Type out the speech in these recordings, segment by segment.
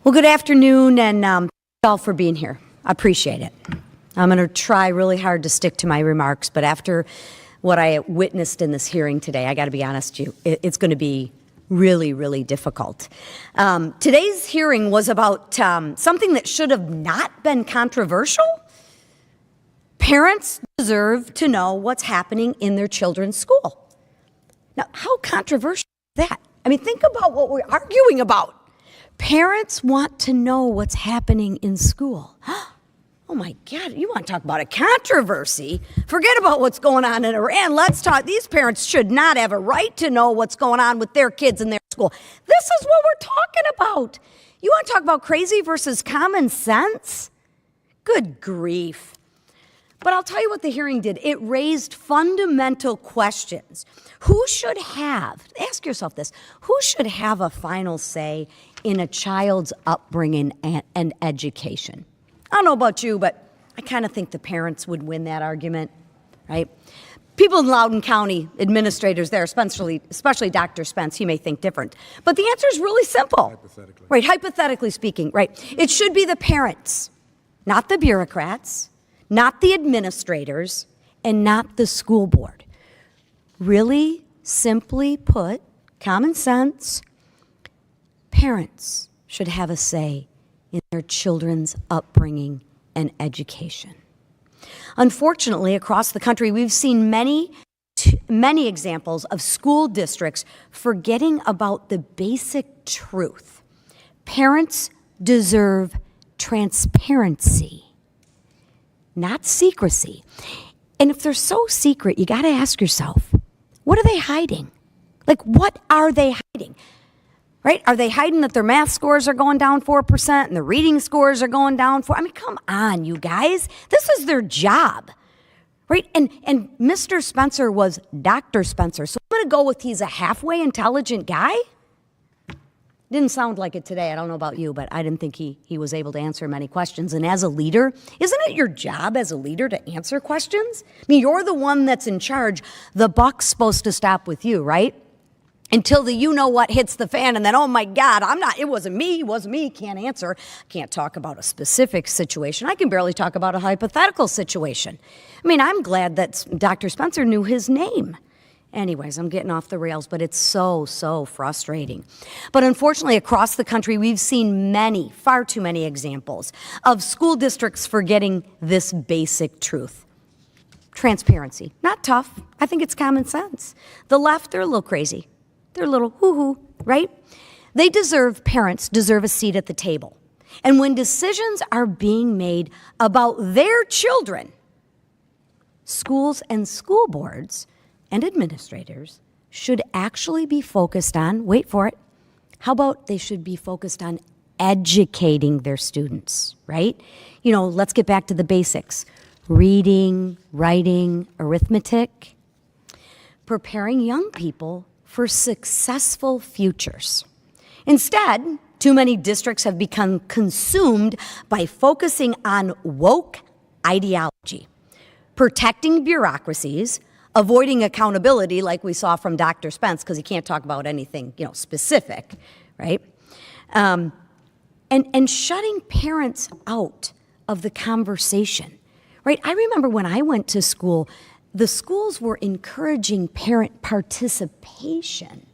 Well, good afternoon, and thank you all for being here. I appreciate it. I'm going to try really hard to stick to my remarks, but after what I witnessed in this hearing today, I got to be honest with you, it's going to be really, really difficult. Today's hearing was about something that should have not been controversial. Parents deserve to know what's happening in their children's school. Now, how controversial is that? I mean, think about what we're arguing about. Parents want to know what's happening in school. Oh my God, you want to talk about a controversy? Forget about what's going on in Iran. Let's talk. These parents should not have a right to know what's going on with their kids in their school. This is what we're talking about. You want to talk about crazy versus common sense? Good grief. But I'll tell you what the hearing did. It raised fundamental questions. Who should have, ask yourself this, who should have a final say in a child's upbringing and education? I don't know about you, but I kind of think the parents would win that argument, right? People in Loudoun County, administrators there, especially Dr. Spence, he may think different. But the answer is really simple. Hypothetically. Right, hypothetically speaking, right. It should be the parents, not the bureaucrats, not the administrators, and not the school board. Really, simply put, common sense, parents should have a say in their children's upbringing and education. Unfortunately, across the country, we've seen many examples of school districts forgetting about the basic truth. Parents deserve transparency, not secrecy. And if they're so secret, you got to ask yourself, what are they hiding? Like, what are they hiding? Right? Are they hiding that their math scores are going down 4% and the reading scores are going down 4%? I mean, come on, you guys. This is their job, right? And Mr. Spencer was Dr. Spencer. So I'm going to go with he's a halfway intelligent guy. Didn't sound like it today. I don't know about you, but I didn't think he was able to answer many questions. And as a leader, isn't it your job as a leader to answer questions? I mean, you're the one that's in charge. The buck's supposed to stop with you, right? Until the you-know-what hits the fan, and then, oh, my God, it wasn't me, can't answer. Can't talk about a specific situation. I can barely talk about a hypothetical situation. I mean, I'm glad that Dr. Spencer knew his name. Anyways, I'm getting off the rails, but it's so, so frustrating. But unfortunately, across the country, we've seen far too many examples of school districts forgetting this basic truth. Transparency. Not tough. I think it's common sense. The left, they're a little crazy. They're a little hoo-hoo, right? Parents deserve a seat at the table. And when decisions are being made about their children, schools and school boards and administrators should actually be focused on, wait for it, how about they should be focused on educating their students, right? You know, let's get back to the basics. Reading, writing, arithmetic, preparing young people for successful futures. Instead, too many districts have become consumed by focusing on woke ideology, protecting bureaucracies, avoiding accountability like we saw from Dr. Spence, because he can't talk about anything, specific, right? And shutting parents out of the conversation, right? I remember when I went to school, the schools were encouraging parent participation,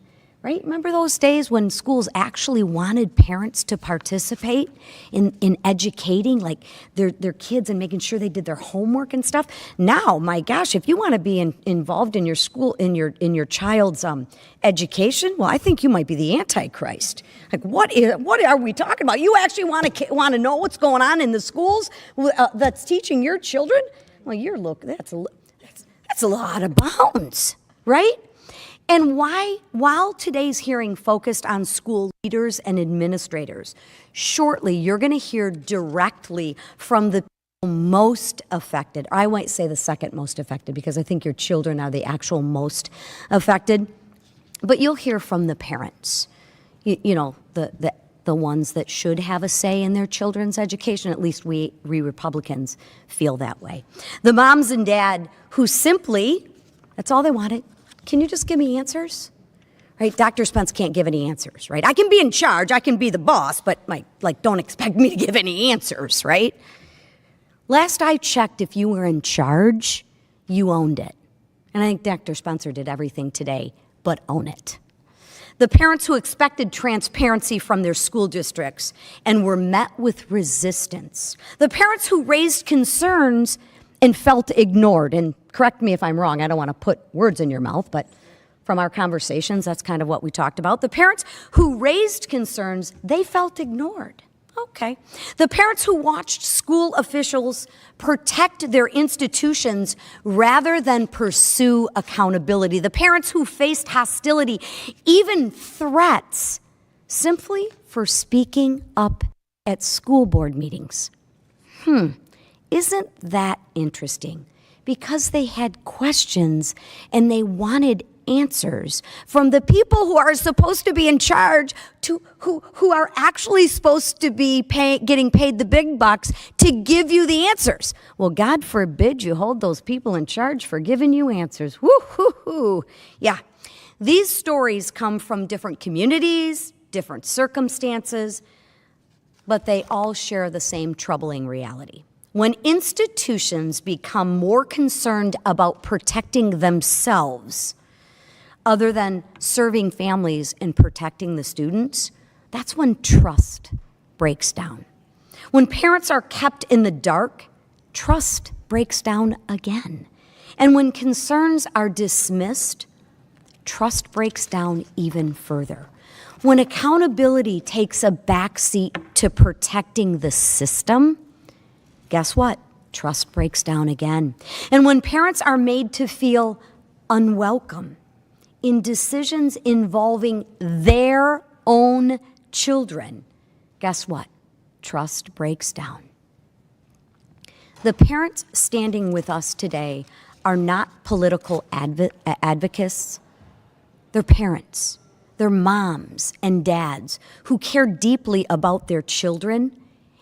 right? Remember those days when schools actually wanted parents to participate in educating, like their kids and making sure they did their homework and stuff? Now, my gosh, if you want to be involved in your school, in your child's education, well, I think you might be the Antichrist. Like, what are we talking about? You actually want to know what's going on in the schools that's teaching your children? Well, that's a lot of bounds, right? And while today's hearing focused on school leaders and administrators, shortly you're going to hear directly from the people most affected. I might say the second most affected because I think your children are the actual most affected. But you'll hear from the parents, the ones that should have a say in their children's education. At least we Republicans feel that way. The moms and dad who simply, that's all they wanted. Can you just give me answers? right? Dr. Spence can't give any answers, right? I can be in charge, I can be the boss, but like don't expect me to give any answers, right? Last I checked, if you were in charge, you owned it. And I think Dr. Spencer did everything today but own it. The parents who expected transparency from their school districts and were met with resistance. The parents who raised concerns and felt ignored. And correct me if I'm wrong, I don't want to put words in your mouth, but from our conversations, that's kind of what we talked about. The parents who raised concerns, they felt ignored. Okay. The parents who watched school officials protect their institutions rather than pursue accountability. The parents who faced hostility, even threats, simply for speaking up at school board meetings. Isn't that interesting? Because they had questions and they wanted answers from the people who are supposed to be in charge, to who are actually supposed to be getting paid the big bucks to give you the answers. Well, God forbid you hold those people in charge for giving you answers. Woo-hoo-hoo. Yeah, these stories come from different communities, different circumstances, but they all share the same troubling reality. When institutions become more concerned about protecting themselves other than serving families and protecting the students, that's when trust breaks down. When parents are kept in the dark, trust breaks down again. And when concerns are dismissed, trust breaks down even further. When accountability takes a backseat to protecting the system, guess what? Trust breaks down again. And when parents are made to feel unwelcome in decisions involving their own children, guess what? Trust breaks down. The parents standing with us today are not political advocates. They're parents. They're moms and dads who care deeply about their children,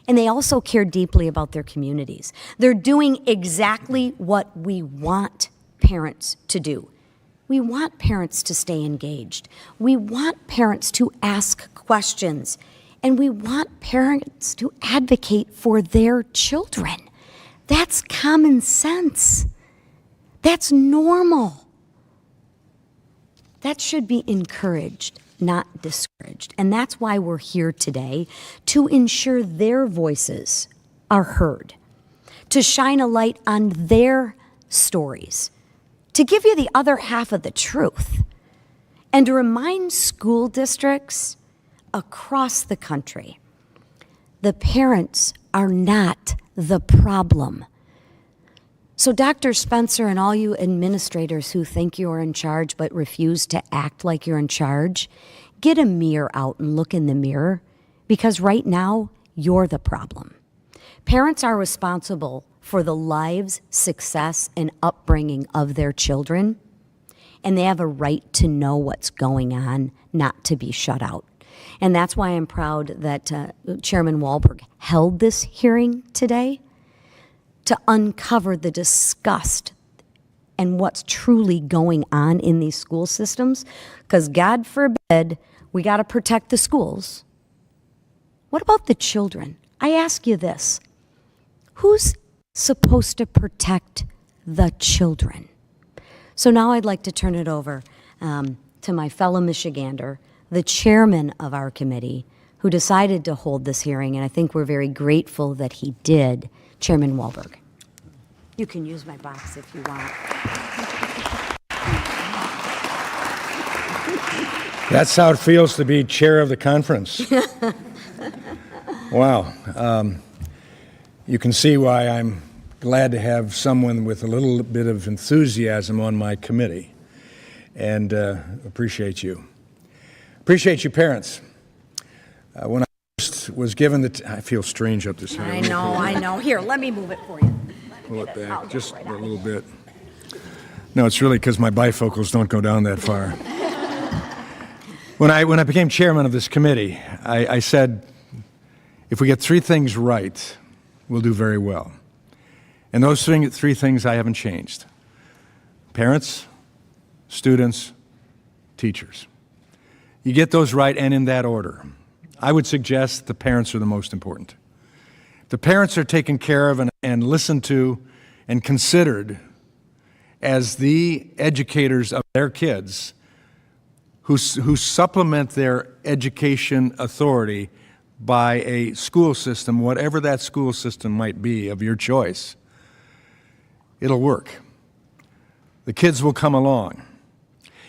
and they also care deeply about their communities. They're doing exactly what we want parents to do. We want parents to stay engaged. We want parents to ask questions. And we want parents to advocate for their children. That's common sense. That's normal. That should be encouraged, not discouraged. And that's why we're here today, to ensure their voices are heard, to shine a light on their stories, to give you the other half of the truth, and to remind school districts across the country, the parents are not the problem. So Dr. Spencer and all you administrators who think you're in charge but refuse to act like you're in charge, get a mirror out and look in the mirror, because right now, you're the problem. Parents are responsible for the lives, success, and upbringing of their children, and they have a right to know what's going on, not to be shut out. And that's why I'm proud that Chairman Walberg held this hearing today to uncover the disgust and what's truly going on in these school systems, because God forbid we got to protect the schools. What about the children? I ask you this. Who's supposed to protect the children? So now I'd like to turn it over to my fellow Michigander, the chairman of our committee, who decided to hold this hearing, and I think we're very grateful that he did, Chairman Walberg. You can use my box if you want. That's how it feels to be chair of the conference. Wow. You can see why I'm glad to have someone with a little bit of enthusiasm on my committee, and appreciate you. Appreciate you, parents. When I first was given I feel strange up this here. I know. Here, let me move it for you. Pull it back just a little bit. No, it's really because my bifocals don't go down that far. When I became chairman of this committee, I said, if we get three things right, we'll do very well. And those three things I haven't changed. Parents, students, teachers. You get those right and in that order. I would suggest the parents are the most important. The parents are taken care of and listened to and considered as the educators of their kids who supplement their education authority by a school system, whatever that school system might be of your choice. It'll work. The kids will come along.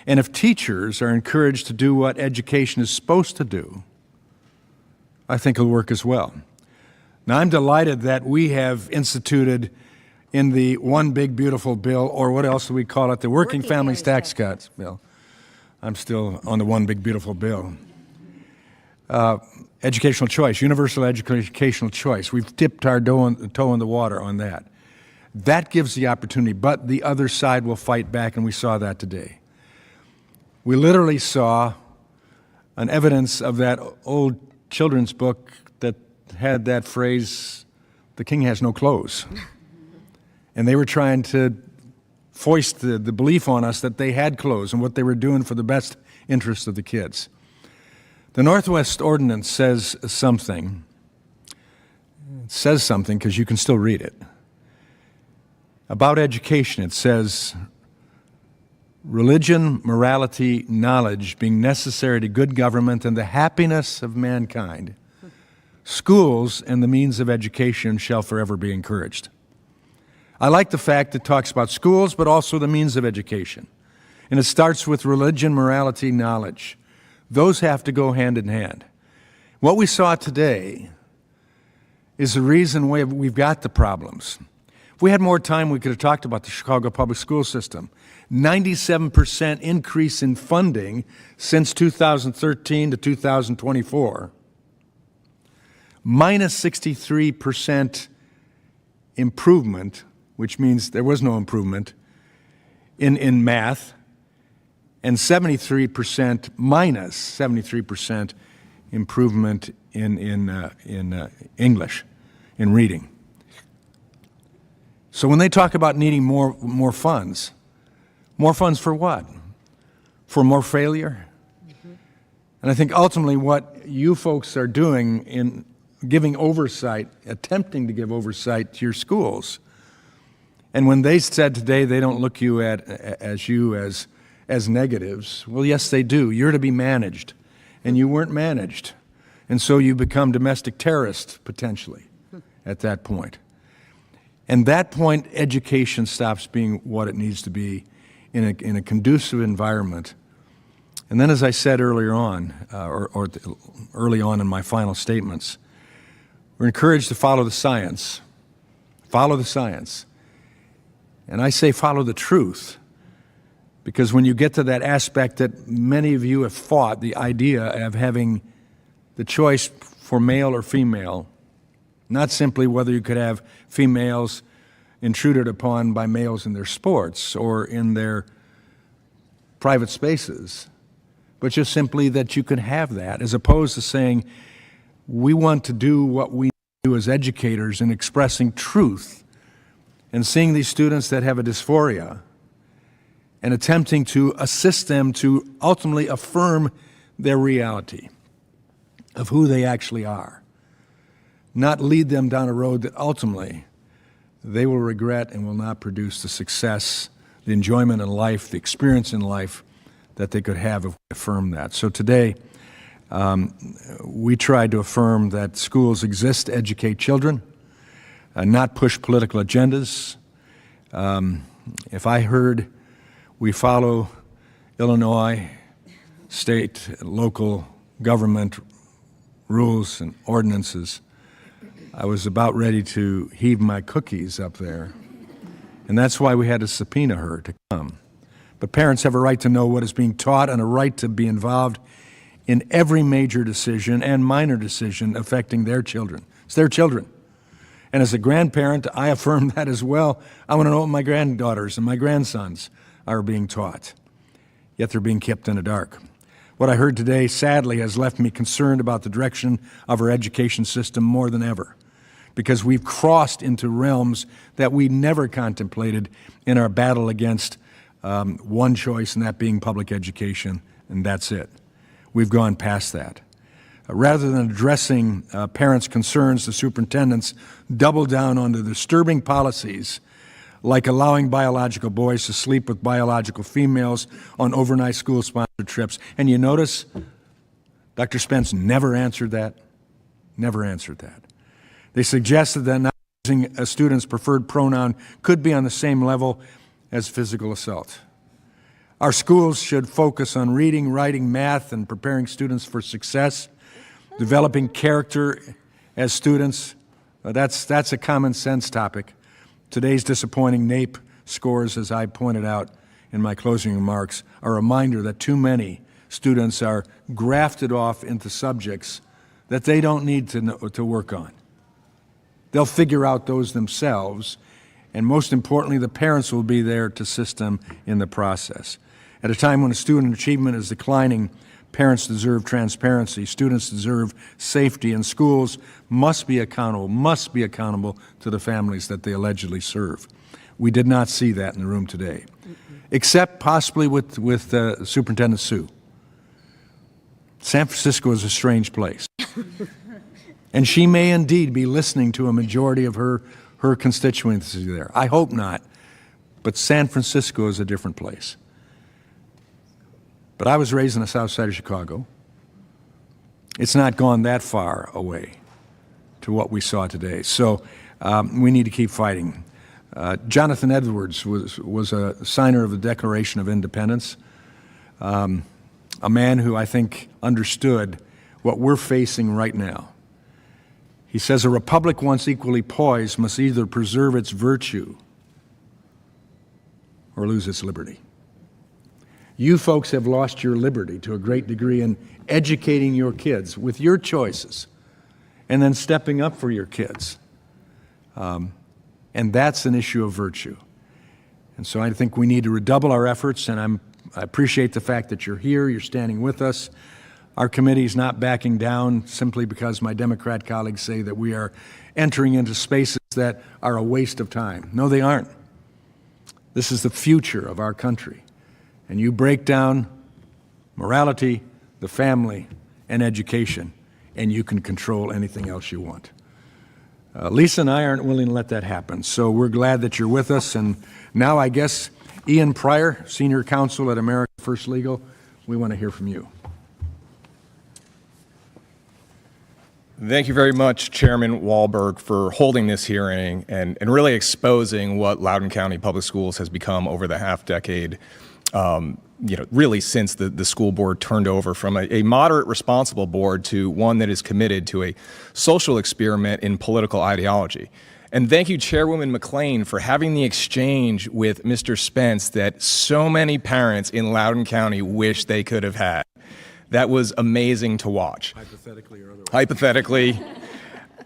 And if teachers are encouraged to do what education is supposed to do, I think it'll work as well. Now, I'm delighted that we have instituted in the One Big Beautiful Bill, or what else do we call it, the Working Families Tax Cuts Bill. I'm still on the One Big Beautiful Bill. Educational choice, universal educational choice. We've dipped our toe in the water on that. That gives the opportunity, but the other side will fight back, and we saw that today. We literally saw an evidence of that old children's book that had that phrase, "The king has no clothes." And they were trying to foist the belief on us that they had clothes and what they were doing for the best interest of the kids. The Northwest Ordinance says something. It says something because you can still read it. About education, it says, religion, morality, knowledge being necessary to good government and the happiness of mankind, schools and the means of education shall forever be encouraged. I like the fact it talks about schools, but also the means of education. And it starts with religion, morality, knowledge. Those have to go hand in hand. What we saw today is the reason we've got the problems. If we had more time, we could have talked about the Chicago public school system. 97% increase in funding since 2013 to 2024. Minus 63% improvement, which means there was no improvement, in math, and 73%, minus 73% improvement in English, in reading. So when they talk about needing more funds for what? For more failure? Mm-hmm. And I think ultimately what you folks are doing in giving oversight, attempting to give oversight to your schools, and when they said today they don't look you as negatives, well, yes, they do. You're to be managed, and you weren't managed. And so you become domestic terrorists, potentially, at that point. And that point, education stops being what it needs to be in a conducive environment. And then, as I said earlier on, early on in my final statements, we're encouraged to follow the science. Follow the science. And I say follow the truth, because when you get to that aspect that many of you have fought, the idea of having the choice for male or female, not simply whether you could have females intruded upon by males in their sports or in their private spaces, but just simply that you could have that, as opposed to saying, we want to do what we do as educators in expressing truth and seeing these students that have a dysphoria and attempting to assist them to ultimately affirm their reality of who they actually are, not lead them down a road that ultimately they will regret and will not produce the success, the enjoyment in life, the experience in life that they could have if we affirm that. So today, we tried to affirm that schools exist to educate children, not push political agendas. If I heard we follow Illinois state, local government rules and ordinances, I was about ready to heave my cookies up there. And that's why we had to subpoena her to come. But parents have a right to know what is being taught and a right to be involved in every major decision and minor decision affecting their children. It's their children. And as a grandparent, I affirm that as well. I want to know what my granddaughters and my grandsons are being taught, yet they're being kept in the dark. What I heard today, sadly, has left me concerned about the direction of our education system more than ever, because we've crossed into realms that we never contemplated in our battle against one choice, and that being public education, and that's it. we've gone past that. Rather than addressing parents' concerns, the superintendents doubled down on the disturbing policies like allowing biological boys to sleep with biological females on overnight school-sponsored trips. And you notice Dr. Spence never answered that. Never answered that. They suggested that not using a student's preferred pronoun could be on the same level as physical assault. Our schools should focus on reading, writing, math, and preparing students for success, developing character as students. That's a common sense topic. Today's disappointing NAEP scores, as I pointed out in my closing remarks, are a reminder that too many students are grafted off into subjects that they don't need to work on. They'll figure out those themselves, and most importantly, the parents will be there to assist them in the process. At a time when student achievement is declining, parents deserve transparency, students deserve safety, and schools must be accountable to the families that they allegedly serve. We did not see that in the room today, except possibly with Superintendent Sue. San Francisco is a strange place. And she may indeed be listening to a majority of her constituency there. I hope not, but San Francisco is a different place. But I was raised on the south side of Chicago. It's not gone that far away to what we saw today. So we need to keep fighting. Jonathan Edwards was a signer of the Declaration of Independence, a man who I think understood what we're facing right now. He says, a republic once equally poised must either preserve its virtue or lose its liberty. You folks have lost your liberty to a great degree in educating your kids with your choices and then stepping up for your kids. And that's an issue of virtue. And so I think we need to redouble our efforts, and I appreciate the fact that you're here, you're standing with us. Our committee is not backing down simply because my Democrat colleagues say that we are entering into spaces that are a waste of time. No, they aren't. This is the future of our country. And you break down morality, the family, and education, and you can control anything else you want. Lisa and I aren't willing to let that happen, so we're glad that you're with us. And now I guess Ian Pryor, Senior Counsel at America First Legal, we want to hear from you. Thank you very much, Chairman Walberg, for holding this hearing and really exposing what Loudoun County Public Schools has become over the half-decade, really since the school board turned over from a moderate, responsible board to one that is committed to a social experiment in political ideology. And thank you, Chairwoman McClain, for having the exchange with Mr. Spence that so many parents in Loudoun County wish they could have had. That was amazing to watch. Hypothetically or otherwise. Hypothetically.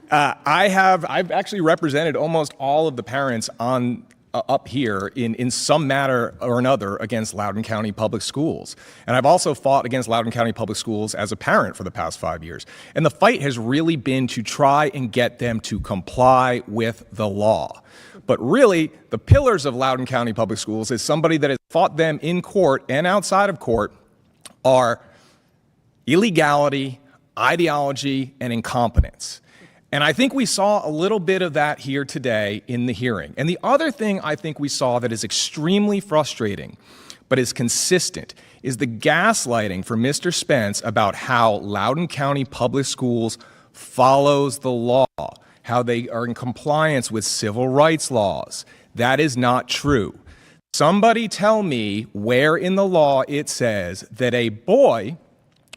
I've actually represented almost all of the parents on up here in some manner or another against Loudoun County Public Schools. And I've also fought against Loudoun County Public Schools as a parent for the past 5 years. And the fight has really been to try and get them to comply with the law. But really, the pillars of Loudoun County Public Schools, as somebody that has fought them in court and outside of court, are illegality, ideology, and incompetence. And I think we saw a little bit of that here today in the hearing. And the other thing I think we saw that is extremely frustrating, but is consistent, is the gaslighting from Mr. Spence about how Loudoun County Public Schools follows the law, how they are in compliance with civil rights laws. That is not true. Somebody tell me where in the law it says that a boy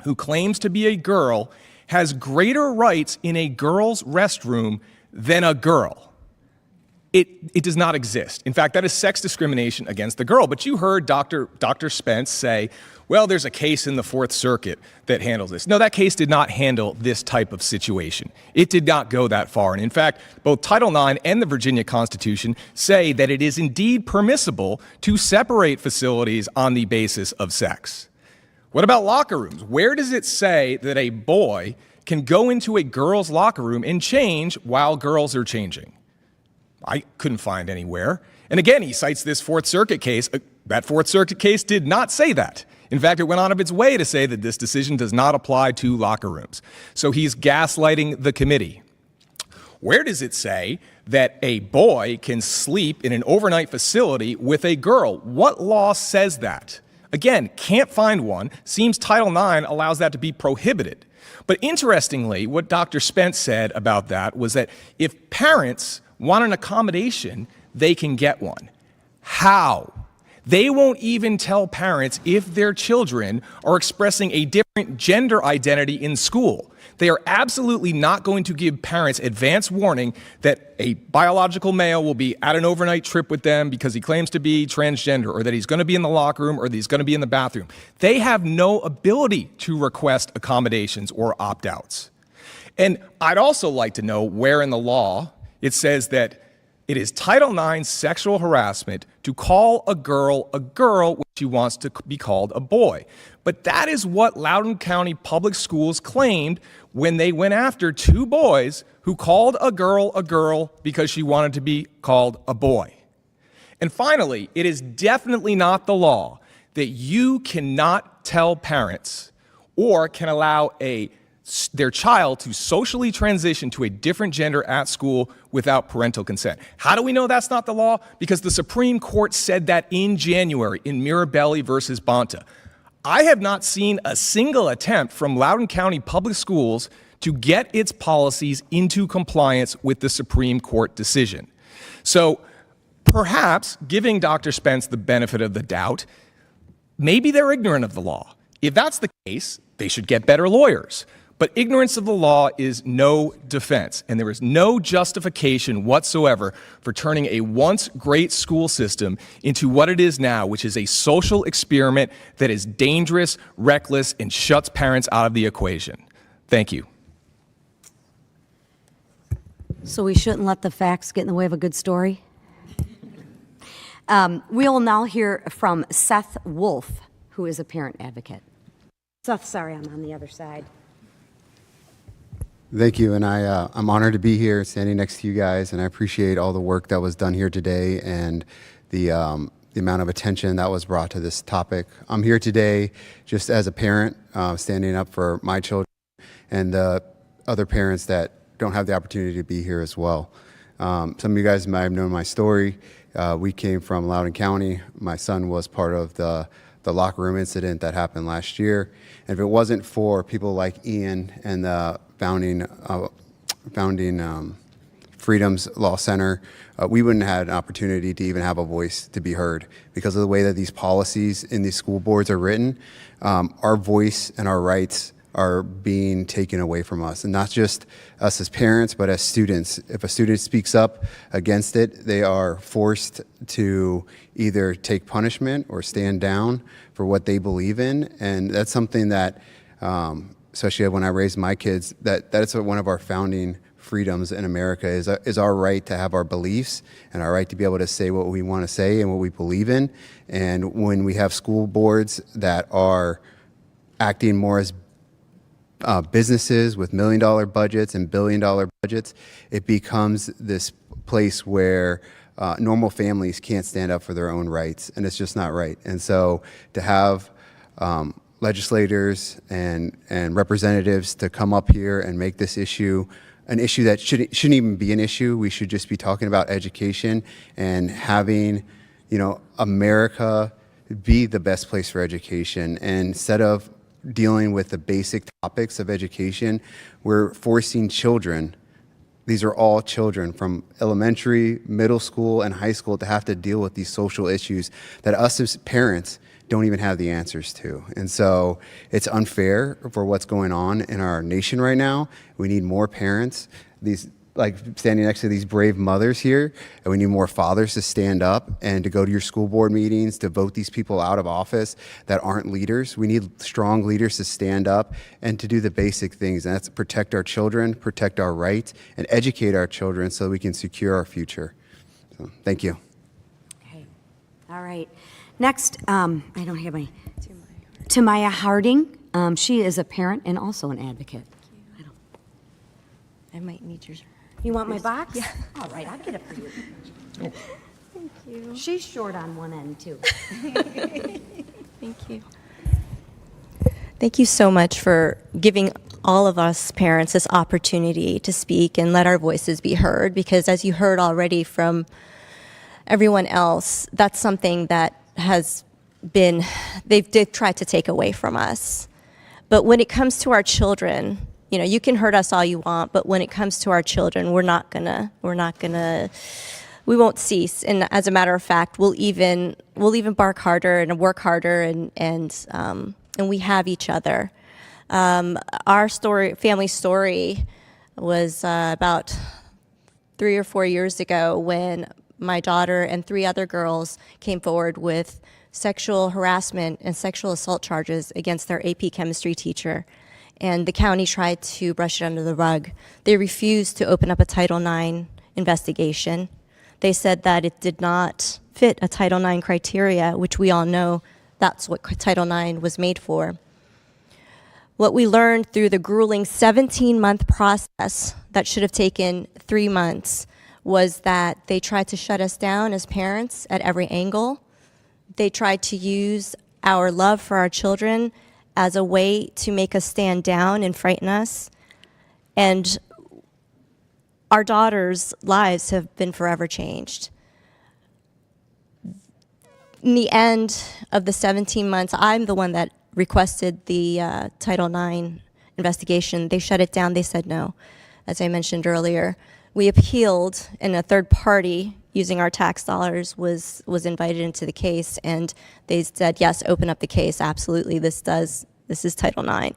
who claims to be a girl has greater rights in a girl's restroom than a girl. It does not exist. In fact, that is sex discrimination against the girl. But you heard Dr. Spence say, well, there's a case in the Fourth Circuit that handles this. No, that case did not handle this type of situation. It did not go that far. And in fact, both Title IX and the Virginia Constitution say that it is indeed permissible to separate facilities on the basis of sex. What about locker rooms? Where does it say that a boy can go into a girl's locker room and change while girls are changing? I couldn't find anywhere. And again, he cites this Fourth Circuit case. That Fourth Circuit case did not say that. In fact, it went out of its way to say that this decision does not apply to locker rooms. So he's gaslighting the committee. Where does it say that a boy can sleep in an overnight facility with a girl? What law says that? Again, can't find one. Seems Title IX allows that to be prohibited. But interestingly, what Dr. Spence said about that was that if parents want an accommodation, they can get one. How? They won't even tell parents if their children are expressing a different gender identity in school. They are absolutely not going to give parents advance warning that a biological male will be at an overnight trip with them because he claims to be transgender, or that he's going to be in the locker room, or that he's going to be in the bathroom. They have no ability to request accommodations or opt-outs. And I'd also like to know where in the law it says that it is Title IX sexual harassment to call a girl when she wants to be called a boy. But that is what Loudoun County Public Schools claimed when they went after two boys who called a girl because she wanted to be called a boy. And finally, it is definitely not the law that you cannot tell parents or can allow their child to socially transition to a different gender at school without parental consent. How do we know that's not the law? Because the Supreme Court said that in January in Mirabelli versus Bonta. I have not seen a single attempt from Loudoun County Public Schools to get its policies into compliance with the Supreme Court decision. So perhaps giving Dr. Spence the benefit of the doubt, maybe they're ignorant of the law. If that's the case, they should get better lawyers. But ignorance of the law is no defense, and there is no justification whatsoever for turning a once great school system into what it is now, which is a social experiment that is dangerous, reckless, and shuts parents out of the equation. Thank you. So we shouldn't let the facts get in the way of a good story? We will now hear from Seth Wolf, who is a parent advocate. Seth, sorry, I'm on the other side. Thank you, and I'm honored to be here standing next to you guys, and I appreciate all the work that was done here today and the amount of attention that was brought to this topic. I'm here today just as a parent, standing up for my children and the other parents that don't have the opportunity to be here as well. Some of you guys might have known my story. We came from Loudoun County. My son was part of the locker room incident that happened last year. And if it wasn't for people like Ian and the founding Freedoms Law Center, we wouldn't have had an opportunity to even have a voice to be heard. Because of the way that these policies in these school boards are written, our voice and our rights are being taken away from us. And not just us as parents, but as students. If a student speaks up against it, they are forced to either take punishment or stand down for what they believe in. And that's something that, especially when I raised my kids, that's one of our founding freedoms in America is our right to have our beliefs and our right to be able to say what we want to say and what we believe in. And when we have school boards that are acting more as businesses with $1 million budgets and $1 billion budgets, it becomes this place where normal families can't stand up for their own rights, and it's just not right. And so to have legislators and representatives to come up here and make this issue an issue that shouldn't even be an issue. We should just be talking about education and having, America be the best place for education. And instead of dealing with the basic topics of education, we're forcing children, these are all children from elementary, middle school, and high school, to have to deal with these social issues that us as parents don't even have the answers to. And so it's unfair for what's going on in our nation right now. We need more parents, standing next to these brave mothers here, and we need more fathers to stand up and to go to your school board meetings, to vote these people out of office that aren't leaders. We need strong leaders to stand up and to do the basic things, and that's protect our children, protect our rights, and educate our children so we can secure our future. So, thank you. Okay. All right. Next, I don't have my... Tamaya Harding. She is a parent and also an advocate. I might need yours. You want my box? Yeah. All right, I'll get it for you. Thank you. She's short on one end, too. Thank you. Thank you so much for giving all of us parents this opportunity to speak and let our voices be heard, because as you heard already from everyone else, that's something that has been, they've tried to take away from us. But when it comes to our children, you know, you can hurt us all you want, but when it comes to our children, we won't cease. And as a matter of fact, we'll even bark harder and work harder, and we have each other. Our family story was about 3 or 4 years ago when my daughter and 3 other girls came forward with sexual harassment and sexual assault charges against their AP chemistry teacher. And the county tried to brush it under the rug. They refused to open up a Title IX investigation. They said that it did not fit a Title IX criteria, which we all know that's what Title IX was made for. What we learned through the grueling 17-month process that should have taken 3 months was that they tried to shut us down as parents at every angle. They tried to use our love for our children as a way to make us stand down and frighten us. And our daughters' lives have been forever changed. In the end of the 17 months, I'm the one that requested the Title IX investigation. They shut it down. They said no, as I mentioned earlier. We appealed, and a third party using our tax dollars was invited into the case, and they said, yes, open up the case, absolutely, this is Title IX.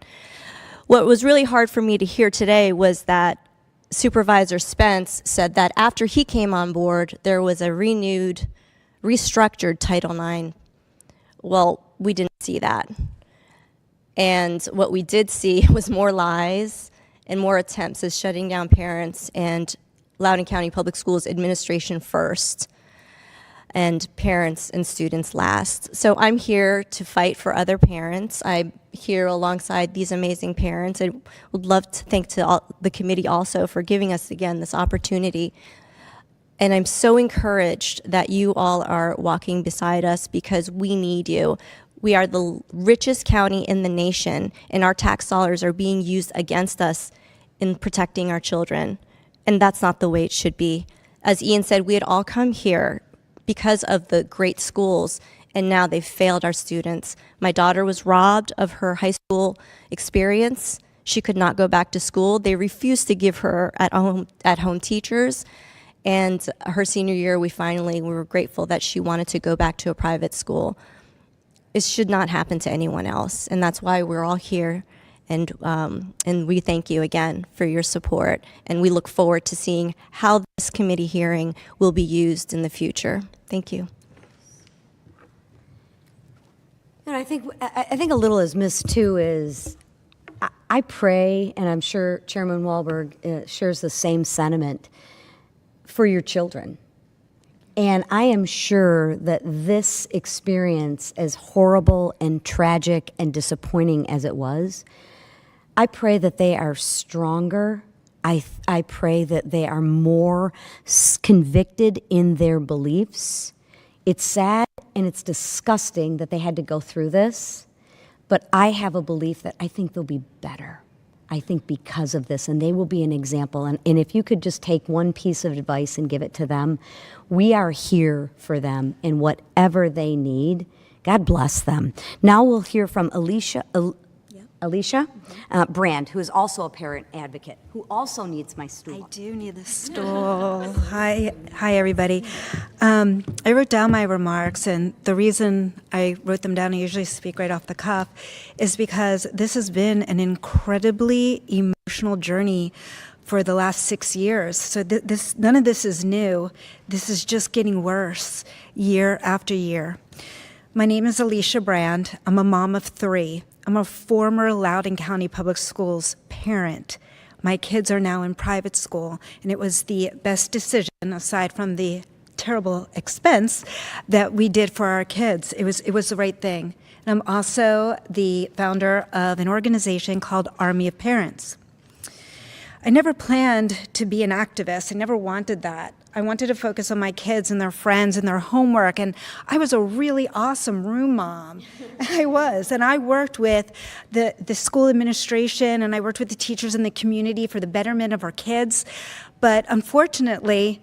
What was really hard for me to hear today was that Supervisor Spence said that after he came on board, there was a restructured Title IX. Well, we didn't see that. And what we did see was more lies and more attempts at shutting down parents and Loudoun County Public Schools administration first, and parents and students last. So I'm here to fight for other parents. I'm here alongside these amazing parents. I would love to thank the committee also for giving us again this opportunity. And I'm so encouraged that you all are walking beside us, because we need you. We are the richest county in the nation, and our tax dollars are being used against us in protecting our children. And that's not the way it should be. As Ian said, we had all come here because of the great schools, and now they've failed our students. My daughter was robbed of her high school experience. She could not go back to school. They refused to give her at-home teachers. And her senior year, we were grateful that she wanted to go back to a private school. It should not happen to anyone else, and that's why we're all here. And we thank you again for your support, and we look forward to seeing how this committee hearing will be used in the future. Thank you. And I think a little is missed too is, I pray, and I'm sure Chairman Walberg shares the same sentiment, for your children. And I am sure that this experience, as horrible and tragic and disappointing as it was, I pray that they are stronger. I pray that they are more convicted in their beliefs. It's sad and it's disgusting that they had to go through this, but I have a belief that I think they'll be better. I think because of this, and they will be an example. And if you could just take one piece of advice and give it to them, we are here for them in whatever they need. God bless them. Now we'll hear from Alicia Brand, who is also a parent advocate, who also needs my stool. I do need the stool. Hi, everybody. I wrote down my remarks, and the reason I wrote them down, I usually speak right off the cuff, is because this has been an incredibly emotional journey for the last 6 years. So none of this is new. This is just getting worse year after year. My name is Alicia Brand. I'm a mom of 3. I'm a former Loudoun County Public Schools parent. My kids are now in private school, and it was the best decision, aside from the terrible expense, that we did for our kids. It was the right thing. And I'm also the founder of an organization called Army of Parents. I never planned to be an activist. I never wanted that. I wanted to focus on my kids and their friends and their homework, and I was a really awesome room mom. I was, and I worked with the school administration, and I worked with the teachers in the community for the betterment of our kids. But unfortunately,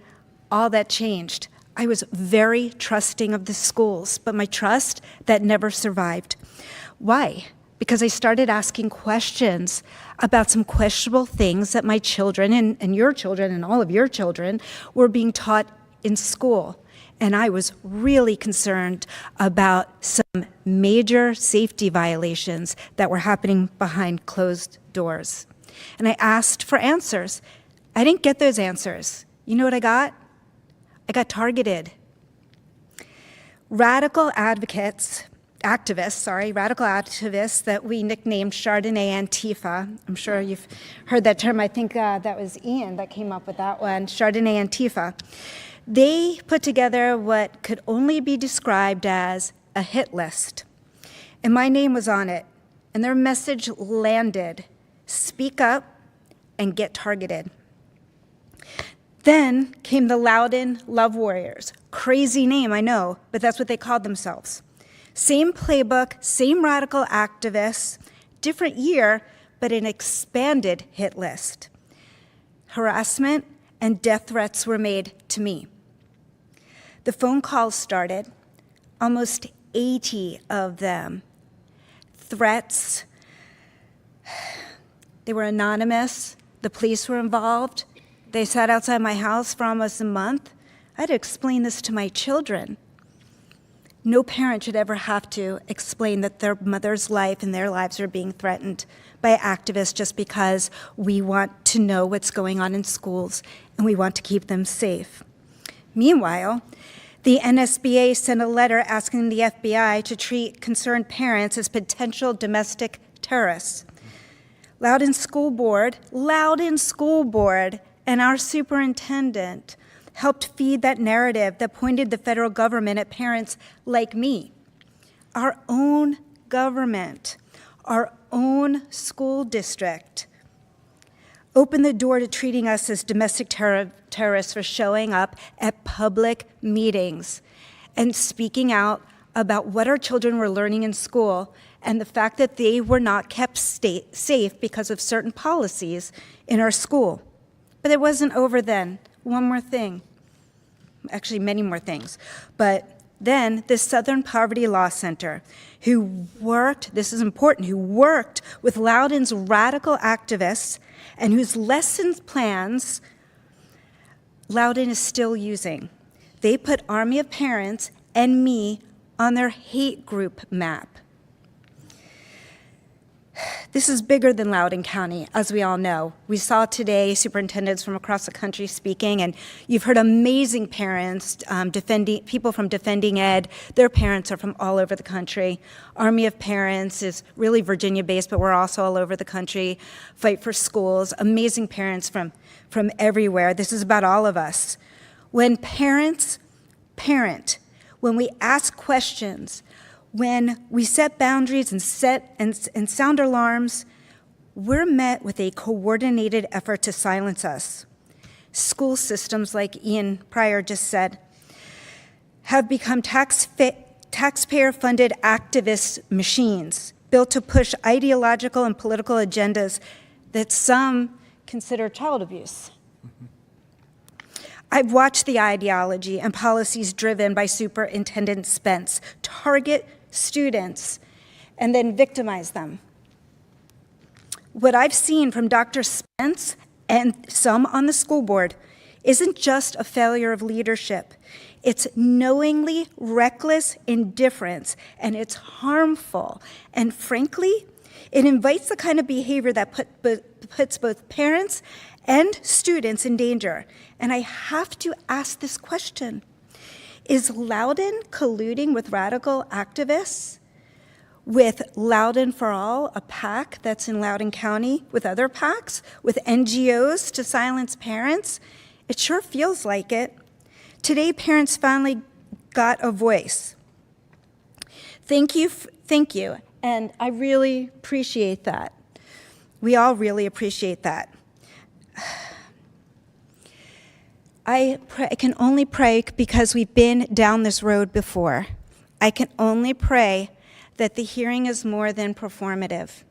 all that changed. I was very trusting of the schools, but my trust, that never survived. Why? Because I started asking questions about some questionable things that my children and your children and all of your children were being taught in school. And I was really concerned about some major safety violations that were happening behind closed doors. And I asked for answers. I didn't get those answers. You know what I got? I got targeted. Radical activists that we nicknamed Chardonnay Antifa. I'm sure you've heard that term. I think that was Ian that came up with that one, Chardonnay Antifa. They put together what could only be described as a hit list. And my name was on it. And their message landed: speak up and get targeted. Then came the Loudoun Love Warriors. Crazy name, I know, but that's what they called themselves. Same playbook, same radical activists, different year, but an expanded hit list. Harassment and death threats were made to me. The phone calls started, almost 80 of them. Threats. They were anonymous. The police were involved. They sat outside my house for almost a month. I had to explain this to my children. No parent should ever have to explain that their mother's life and their lives are being threatened by activists just because we want to know what's going on in schools and we want to keep them safe. Meanwhile, the NSBA sent a letter asking the FBI to treat concerned parents as potential domestic terrorists. Loudoun School Board, and our superintendent helped feed that narrative that pointed the federal government at parents like me. Our own government, our own school district, opened the door to treating us as domestic terrorists for showing up at public meetings and speaking out about what our children were learning in school and the fact that they were not kept safe because of certain policies in our school. But it wasn't over then. One more thing. Actually, many more things. But then the Southern Poverty Law Center, who worked, this is important, who worked with Loudoun's radical activists and whose lessons plans Loudoun is still using. They put Army of Parents and me on their hate group map. This is bigger than Loudoun County, as we all know. We saw today superintendents from across the country speaking, and you've heard amazing parents, people from Defending Ed. Their parents are from all over the country. Army of Parents is really Virginia-based, but we're also all over the country. Fight for Schools, amazing parents from everywhere. This is about all of us. When parents parent, when we ask questions, when we set boundaries and sound alarms, we're met with a coordinated effort to silence us. School systems, like Ian Pryor just said, have become taxpayer-funded activist machines built to push ideological and political agendas that some consider child abuse. I've watched the ideology and policies driven by Superintendent Spence target students and then victimize them. What I've seen from Dr. Spence and some on the school board isn't just a failure of leadership. It's knowingly reckless indifference, and it's harmful. And frankly, it invites the kind of behavior that puts both parents and students in danger. And I have to ask this question. Is Loudoun colluding with radical activists? With Loudoun for All, a PAC that's in Loudoun County, with other PACs, with NGOs to silence parents? It sure feels like it. Today, parents finally got a voice. Thank you, and I really appreciate that. We all really appreciate that. I can only pray because we've been down this road before. I can only pray that the hearing is more than performative.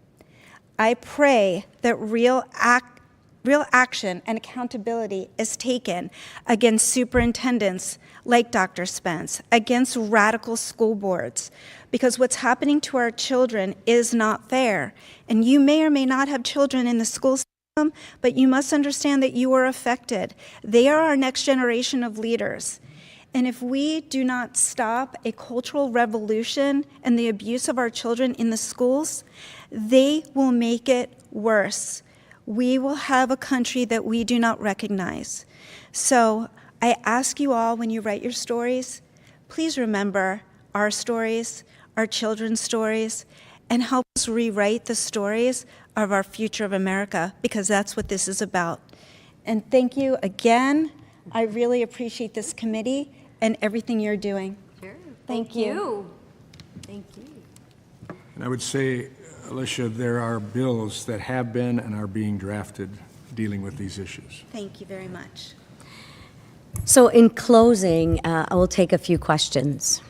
I pray that real action and accountability is taken against superintendents like Dr. Spence, against radical school boards, because what's happening to our children is not fair. And you may or may not have children in the school system, but you must understand that you are affected. They are our next generation of leaders. And if we do not stop a cultural revolution and the abuse of our children in the schools, they will make it worse. We will have a country that we do not recognize. So I ask you all, when you write your stories, please remember our stories, our children's stories, and help us rewrite the stories of our future of America, because that's what this is about. And thank you again. I really appreciate this committee and everything you're doing. Sure. Thank you. Thank you. And I would say, Alicia, there are bills that have been and are being drafted dealing with these issues. Thank you very much. So in closing, I will take a few questions,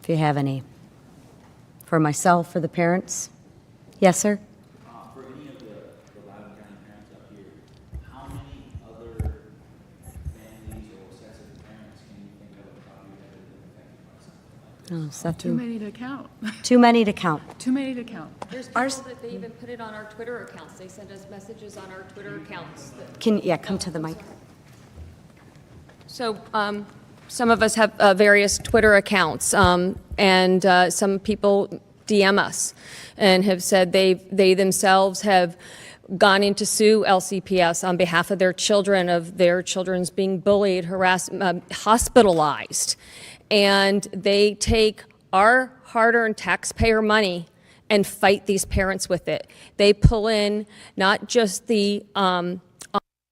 if you have any. For myself, for the parents. Yes, sir? For any of the Loudoun County parents up here, how many other families or sets of parents can you think of probably that have been affected by something like this? Oh, Seth, Too many to count. too many to count. Too many to count. There's people that they even put it on our Twitter accounts. They send us messages on our Twitter accounts. Come to the mic. So some of us have various Twitter accounts, and some people DM us and have said they themselves have gone in to sue LCPS on behalf of their children's being bullied, harassed, hospitalized. And they take our hard-earned taxpayer money and fight these parents with it. They pull in not just the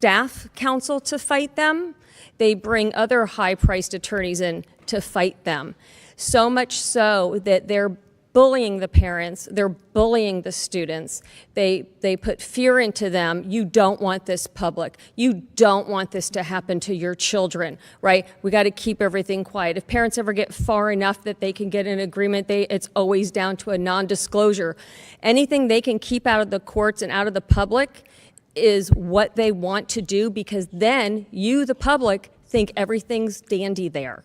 staff counsel to fight them, they bring other high-priced attorneys in to fight them. So much so that they're bullying the parents, they're bullying the students. They put fear into them. You don't want this public. You don't want this to happen to your children, right? We got to keep everything quiet. If parents ever get far enough that they can get an agreement, it's always down to a non-disclosure. Anything they can keep out of the courts and out of the public is what they want to do, because then you, the public, think everything's dandy there.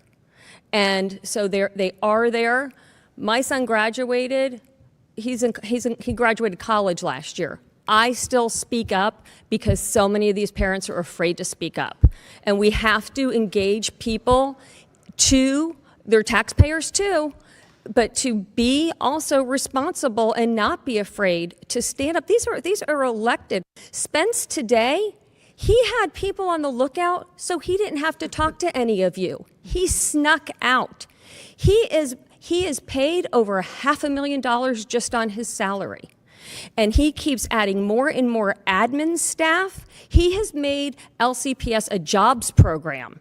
And so they are there. My son graduated. He graduated college last year. I still speak up because so many of these parents are afraid to speak up. And we have to engage people they're taxpayers too, but to be also responsible and not be afraid to stand up. These are elected. Spence today, he had people on the lookout so he didn't have to talk to any of you. He snuck out. He is paid over $500,000 just on his salary. And he keeps adding more and more admin staff. He has made LCPS a jobs program.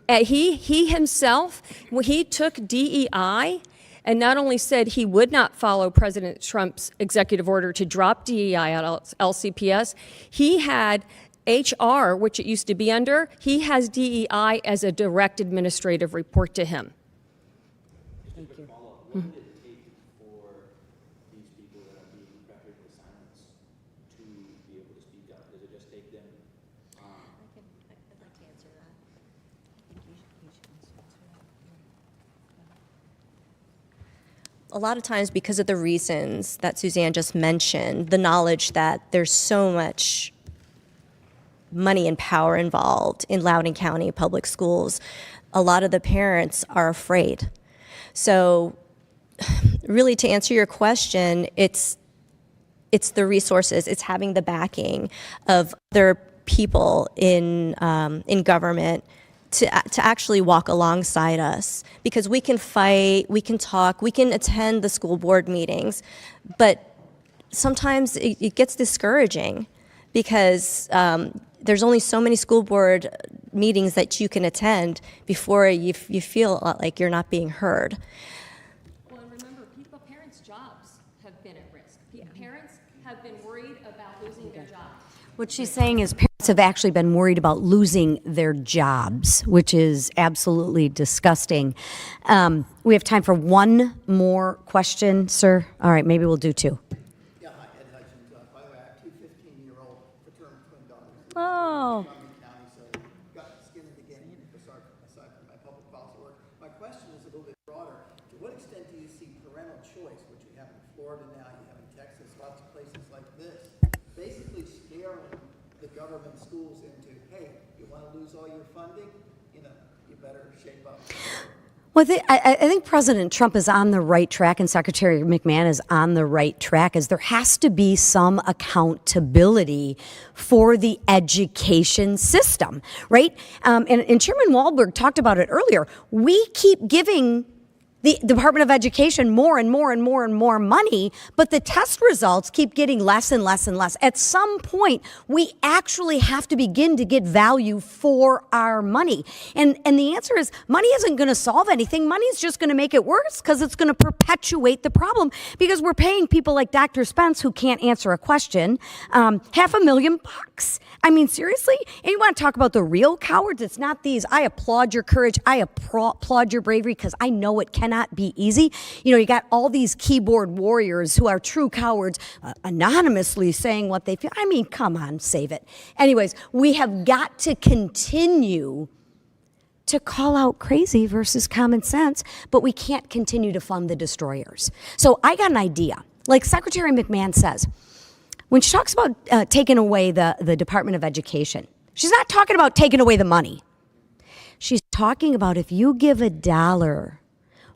He himself, he took DEI and not only said he would not follow President Trump's executive order to drop DEI out of LCPS, he had HR, which it used to be under, he has DEI as a direct administrative report to him. Thank you. What would it take for these people that are being pressured with silence to be able to speak up? Does it just take them? I'd like to answer that. A lot of times, because of the reasons that Suzanne just mentioned, the knowledge that there's so much money and power involved in Loudoun County public schools, a lot of the parents are afraid. So really, to answer your question, it's the resources, it's having the backing of other people in government to actually walk alongside us, because we can fight, we can talk, we can attend the school board meetings, but sometimes it gets discouraging because there's only so many school board meetings that you can attend before you feel like you're not being heard. Well, and remember, parents' jobs have been at risk. Parents have been worried about losing their jobs. What she's saying is parents have actually been worried about losing their jobs, which is absolutely disgusting. We have time for one more question, sir. All right, maybe we'll do two. Yeah, hi, Ed Hutchins. By the way, I have two 15-year-old fraternal twin daughters. Oh. County, so got skin in the game aside from my public policy work. My question is a little bit broader. To what extent do you see parental choice, which we have in Florida now, you have in Texas, lots of places like this, basically scaring the government schools into, hey, you want to lose all your funding? You know, you better shape up. Well, I think President Trump is on the right track and Secretary McMahon is on the right track, as there has to be some accountability for the education system, right? And Chairman Walberg talked about it earlier. We keep giving the Department of Education more and more and more and more money, but the test results keep getting less and less and less. At some point, we actually have to begin to get value for our money. And the answer is money isn't going to solve anything. Money is just going to make it worse because it's going to perpetuate the problem, because we're paying people like Dr. Spence, who can't answer a question, $500,000. I mean, seriously? And you want to talk about the real cowards? It's not these. I applaud your courage. I applaud your bravery, because I know it cannot be easy. You know, you got all these keyboard warriors who are true cowards anonymously saying what they feel. I mean, come on, save it. Anyways, we have got to continue to call out crazy versus common sense, but we can't continue to fund the destroyers. So I got an idea. Like Secretary McMahon says, when she talks about taking away the Department of Education, she's not talking about taking away the money. She's talking about, if you give $1,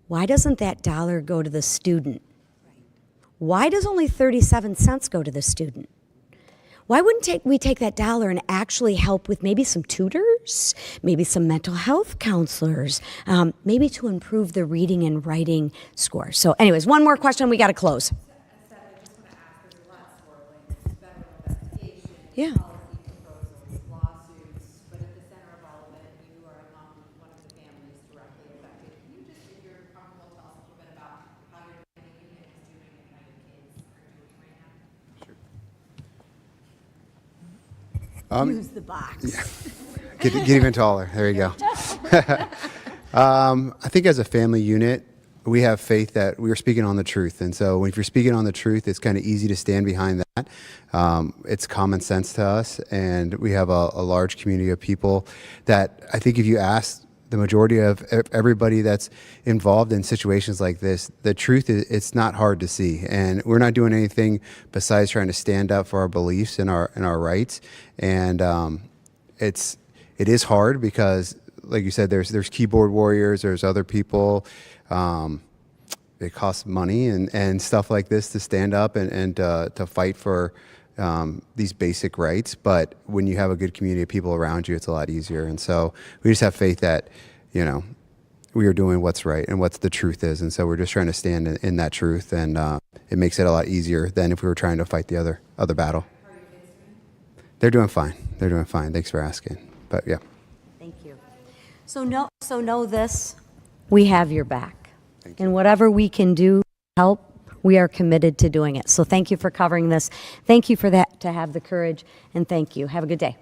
why doesn't that dollar go to the student? Why does only 37 cents go to the student? Why wouldn't we take that dollar and actually help with maybe some tutors, maybe some mental health counselors, maybe to improve the reading and writing score? So anyways, one more question, we got to close. Yeah. Policy proposals, lawsuits, but at the center of all of it, you are among one of the families directly affected. Can you just, if you're comfortable, tell us a little bit about how your family unit is doing and how your kids are doing right now? Use the box. Get even taller. There you go. I think as a family unit, we have faith that we are speaking on the truth. And so if you're speaking on the truth, it's kind of easy to stand behind that. It's common sense to us. And we have a large community of people that I think if you ask the majority of everybody that's involved in situations like this, the truth is it's not hard to see. And we're not doing anything besides trying to stand up for our beliefs and our rights. And it is hard because, like you said, there's keyboard warriors, there's other people. It costs money and stuff like this to stand up and to fight for these basic rights. But when you have a good community of people around you, it's a lot easier. And so we just have faith that, you know, we are doing what's right and what the truth is. And so we're just trying to stand in that truth. And it makes it a lot easier than if we were trying to fight the other battle. How are your kids doing? They're doing fine. They're doing fine. Thanks for asking. But yeah. Thank you. So know this, we have your back. And whatever we can do to help, we are committed to doing it. So thank you for covering this. Thank you for that, to have the courage, and thank you. Have a good day.